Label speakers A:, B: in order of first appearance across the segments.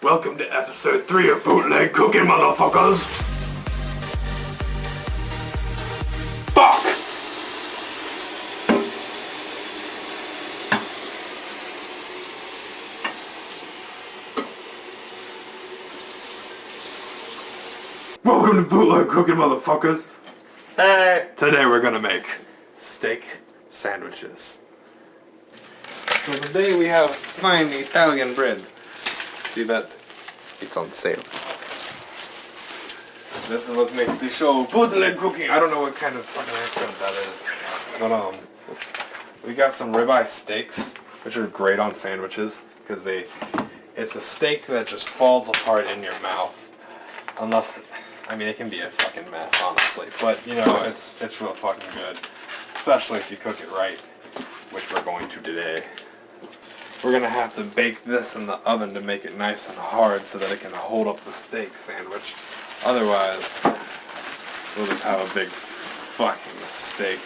A: Welcome to episode 3 of Bootleg Cooking, motherfuckers! Fuck! Welcome to Bootleg Cooking, motherfuckers! Hey! Today we're gonna make steak sandwiches.
B: So today we have fine Italian bread. See that? It's on sale. This is what makes the show Bootleg Cooking. I don't know what kind of fucking accent that is. But we got some ribeye steaks, which are great on sandwiches because it's a steak that just falls apart in your mouth. Unless, I mean, it can be a fucking mess, honestly. But you know, it's real fucking good, especially if you cook it right, which we're going to today. We're going to have to bake this in the oven to make it nice and hard so that it can hold up the steak sandwich. Otherwise, we'll just have a big fucking mistake.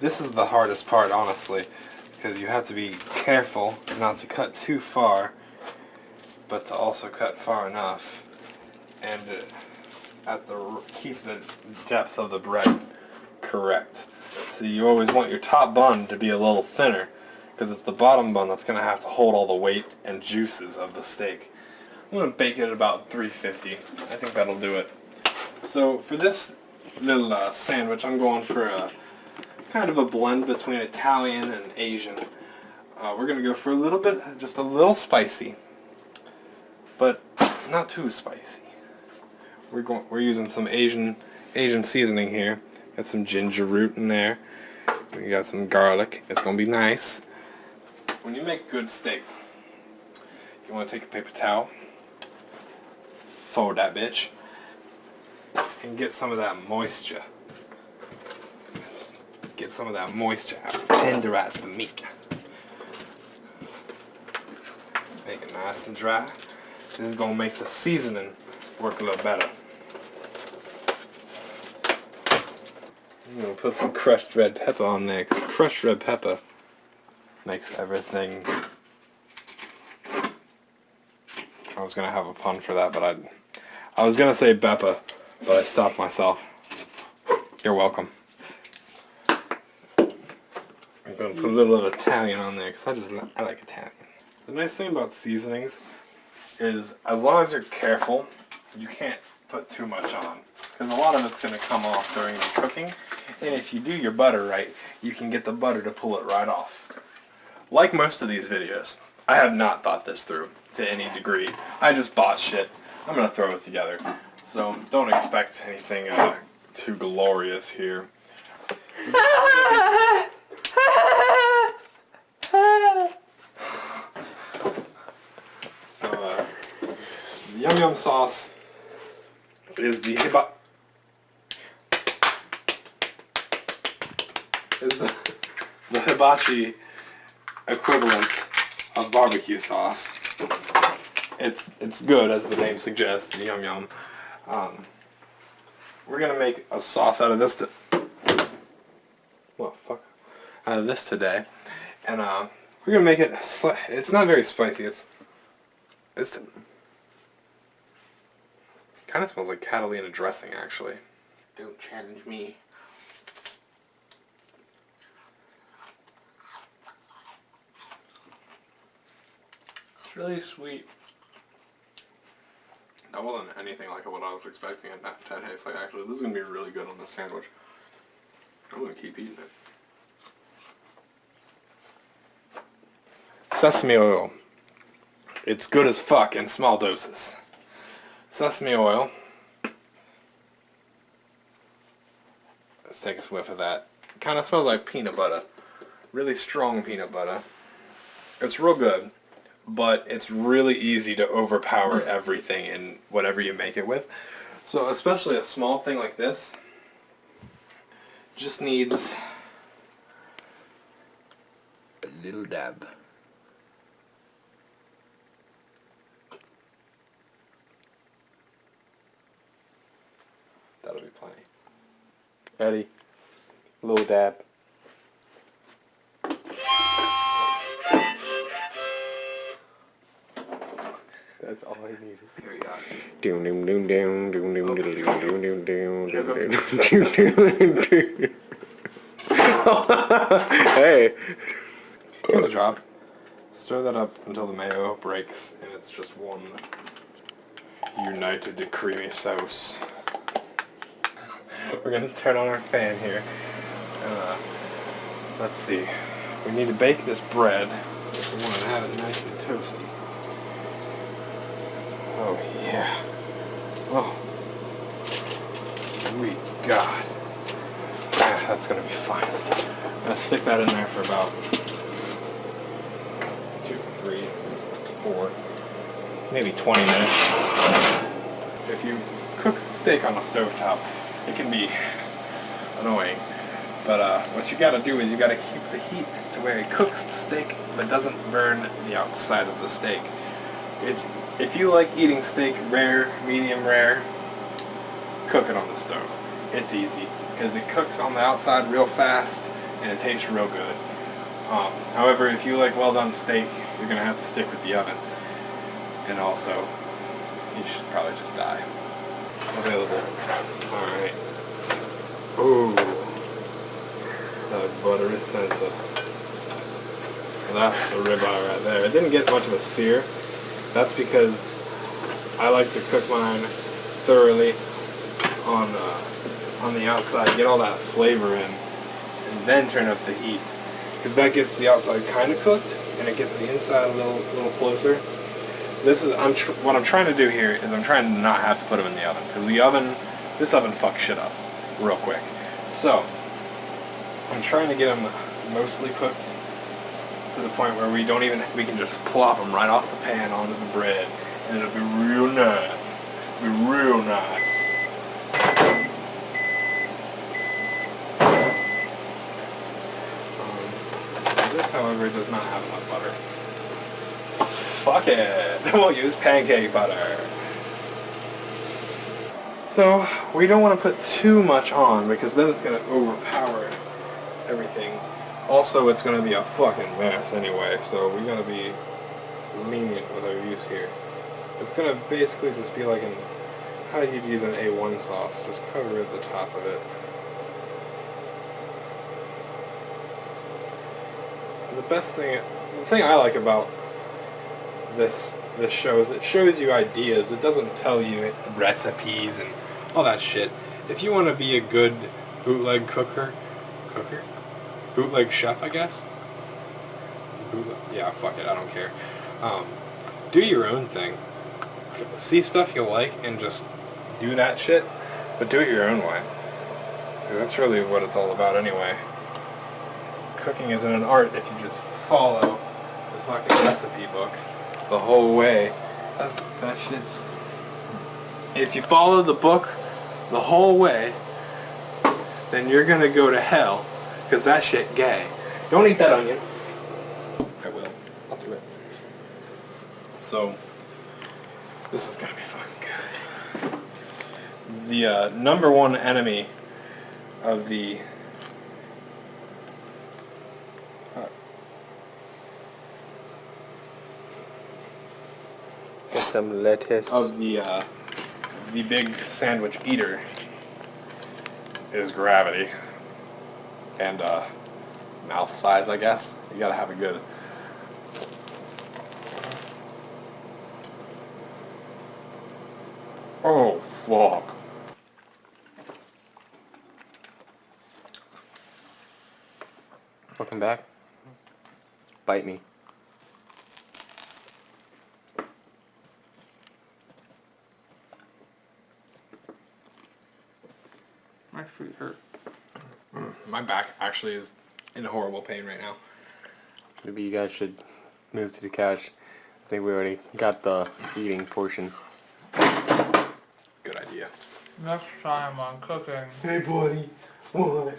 B: This is the hardest part, honestly, because you have to be careful not to cut too far, but to also cut far enough, and keep the depth of the bread correct. So you always want your top bun to be a little thinner, because it's the bottom bun that's going to have to hold all the weight and juices of the steak. I'm going to bake it at about 350. I think that'll do it. So for this little sandwich, I'm going for a kind of a blend between Italian and Asian. We're going to go for a little bit, just a little spicy, but not too spicy. We're using some Asian seasoning here. Got some ginger root in there. We got some garlic. It's going to be nice. When you make good steak, you want to take a paper towel, fold that bitch, and get some of that moisture. Just get some of that moisture out. Tenderize the meat. Make it nice and dry. This is going to make the seasoning work a little better. I'm going to put some crushed red pepper on there, because crushed red pepper makes everything. I was gonna have a pun for that, but I was gonna say Beppa, but I stopped myself. You're welcome. I'm gonna put a little Italian on there because I like Italian. The nice thing about seasonings is as long as you're careful, you can't put too much on, because a lot of it's gonna come off during the cooking, and if you do your butter right, you can get the butter to pull it right off. Like most of these videos, I have not thought this through to any degree. I just bought shit. I'm going to throw it together. So don't expect anything too glorious here. So the Yum Yum sauce is the hibachi equivalent of barbecue sauce. It's good, as the name suggests. Yum yum. We're gonna make a sauce out of this. Out of this today, and we're gonna make it. It's not very spicy. It's kind of smells like Catalina dressing, actually. Don't challenge me. It's really sweet. That wasn't anything like what I was expecting it to taste like. Actually, this is going to be really good on this sandwich. I'm going to keep eating it. Sesame oil. It's good as fuck in small doses. Sesame oil. Let's take a whiff of that. It kind of smells like peanut butter. Really strong peanut butter. It's real good. But it's really easy to overpower everything in whatever you make it with. So especially a small thing like this just needs a little dab. That'll be plenty. Ready? A little dab. That's all I needed.
A: Here you go.
C: Doom doom doom doom doom doom doom doom doom doom doom doom. Hey.
B: Here's a drop. Stir that up until the mayo breaks, and it's just one united creamy sauce. We're gonna turn on our fan here. Let's see. We need to bake this bread. We want to have it nice and toasty. Oh yeah. Oh. Sweet God. Yeah, that's gonna be fine. I'm gonna stick that in there for about 2, 3, 4, maybe 20 minutes. If you cook steak on a stovetop, it can be annoying. But what you gotta do is you gotta keep the heat to where it cooks the steak but doesn't burn the outside of the steak. If you like eating steak rare, medium rare, cook it on the stove. It's easy because it cooks on the outside real fast and it tastes real good. However, if you like well done steak, you're gonna have to stick with the oven. And also, you should probably just die. Available. Alright. Ooh. That butter is sensitive. That's a ribeye right there. It didn't get much of a sear. That's because I like to cook mine thoroughly on the outside, get all that flavor in, and then turn up the heat. Because that gets the outside kind of cooked, and it gets the inside a little closer. What I'm trying to do here is I'm trying to not have to put them in the oven, because this oven fucks shit up real quick. So I'm trying to get them mostly cooked to the point where we can just plop them right off the pan onto the bread, and it'll be real nice. Be real nice. This, however, does not have enough butter. Fuck it. We'll use pancake butter. So we don't want to put too much on because then it's going to overpower everything. Also, it's going to be a fucking mess anyway, so we got to be lenient with our use here. It's going to basically just be like how you'd use an A1 sauce. Just cover at the top of it. And the thing I like about this show is it shows you ideas. It doesn't tell you recipes and all that shit. If you want to be a good bootleg bootleg chef, I guess. Yeah, fuck it, I don't care. Do your own thing. See stuff you like and just do that shit, but do it your own way. That's really what it's all about anyway. Cooking isn't an art if you just follow the fucking recipe book the whole way. That shit's... If you follow the book the whole way, then you're gonna go to hell, because that shit gay. Don't eat that onion. I will. I'll do it. So, this is gonna be fucking good. The number one enemy of the
C: Get some lettuce.
B: of the big sandwich eater is gravity and mouth size, I guess. You gotta have a good. Oh fuck.
C: Welcome back. Bite me.
B: My feet hurt. My back actually is in horrible pain right now.
C: Maybe you guys should move to the couch. I think we already got the eating portion.
B: Good idea.
D: Next time on cooking.
B: Hey buddy, what?